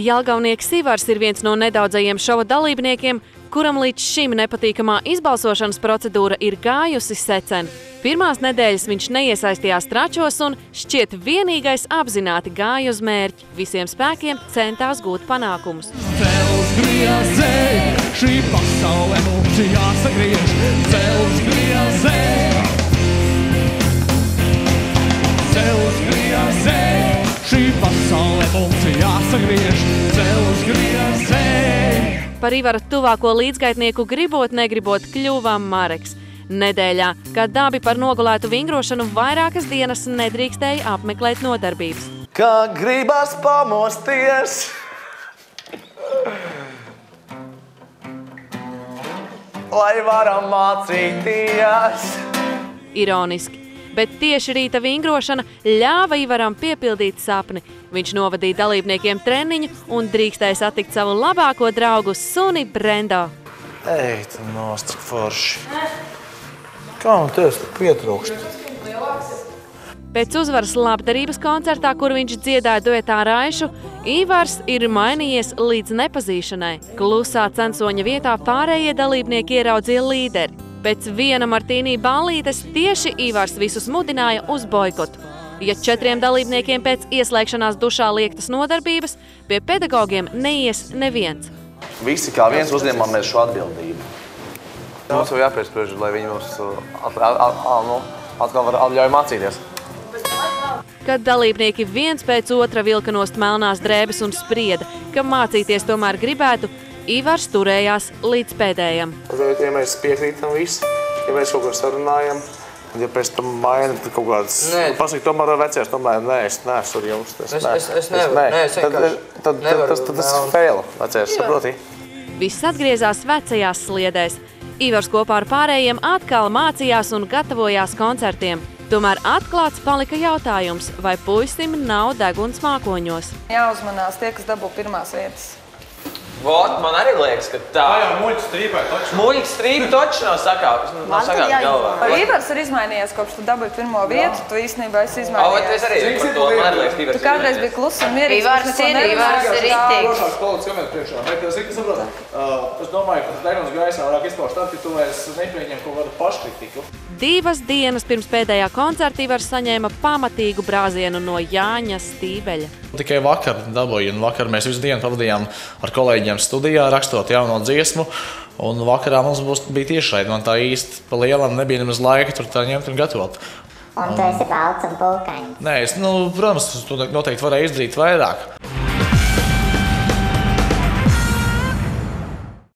Jelgavnieks Ivars ir viens no nedaudzajiem šova dalībniekiem, kuram līdz šim nepatīkamā izbalsošanas procedūra ir gājusi secen. Pirmās nedēļas viņš neiesaistījās tračos un šķiet vienīgais apzināti gāja uz mērķi. Visiem spēkiem centās gūt panākumus. Cels griezē, šī pasaule mums jāsagriež. Cels griezē, cels griezē, šī pasaule mums jāsagriež. Cels griezē. Par Ivara tuvāko līdzgaitnieku gribot negribot kļuva Mareks. Nedēļā, kad dabi par nogulētu vingrošanu vairākas dienas nedrīkstēja apmeklēt nodarbības. Kā gribas pamosties, lai varam mācīties. Ironiski, bet tieši rīta vingrošana ļāva Ivaram piepildīt sapni. Viņš novadīja dalībniekiem treniņu un drīkstēja satikt savu labāko draugu suni Brendo. Ej, tu nost, cik forši. Kā man tev pietrūkst? Pēc uzvaras labdarības koncertā, kur viņš dziedāja duetā ar Aišu, Ivars ir mainījies līdz nepazīšanai. Klusā censoņa vietā pārējie dalībnieki ieraudzīja līderi. Pēc viena martīnī ballītes tieši Ivars visus mudināja uz boikotu. Ja 4 dalībniekiem pēc ieslēgšanās dušā liektas nodarbības, pie pedagogiem neies neviens. Visi kā viens uzņemamies šo atbildību. Mums jau jāpiespriež, lai viņi mums atkal var atļauj mācīties. Kad dalībnieki viens pēc otra vilka nost melnās drēbes un sprieda, ka mācīties tomēr gribētu, Ivars turējās līdz pēdējam. Ja mēs piekrītam visi, ja mēs kaut ko sarunājam, ja pēc tam maina kaut kādas... Pasaka, tomēr vecais, tomēr, nē, es neesmu ar jums. Es nevaru, Tad tas ir fail, vecais, saproti? Viss atgriezās vecajās sliedēs. Ivars kopā ar pārējiem atkal mācījās un gatavojās koncertiem. Tomēr atklāts palika jautājums, vai puisim nav deguns mākoņos. Jāuzmanās tie, kas dabū pirmās vietas. Vot, man arī liekas, ka tā... Tā jau muļķu strīpai toči. Muļķu strīpi toči nav sakāps galvā. Ivars ir izmainījies, kopš tu dabūji pirmo vietu, tu īstenībā esi izmainījies. Es arī par to man liekas, Ivars ir. Tu kādreiz biji kluss un mierīgs. Ivars ir ritīgi. Drošāks politiski kamēt priekšā. Bet es tikai saprotu, es domāju, ka deguns gaisā vairāk izpauž tad, ka tu vairs nepieņem kaut kādu paškritiku. 2 dienas pirms pēdējā koncerta Ivars saņēma pamatīgu brāzienu no Jāņa Stīveļa. Tikai vakar dabūju, un vakar mēs visu dienu pavadījām ar kolēģiem studijā, rakstot jauno dziesmu, un vakarā mums bija tiešraide. Man tā īsti pa lielam nebija nemaz laika tur tā ņemt un gatavot. Un tu esi balts un pulkains. Nē, protams, tu noteikti varēji izdarīt vairāk.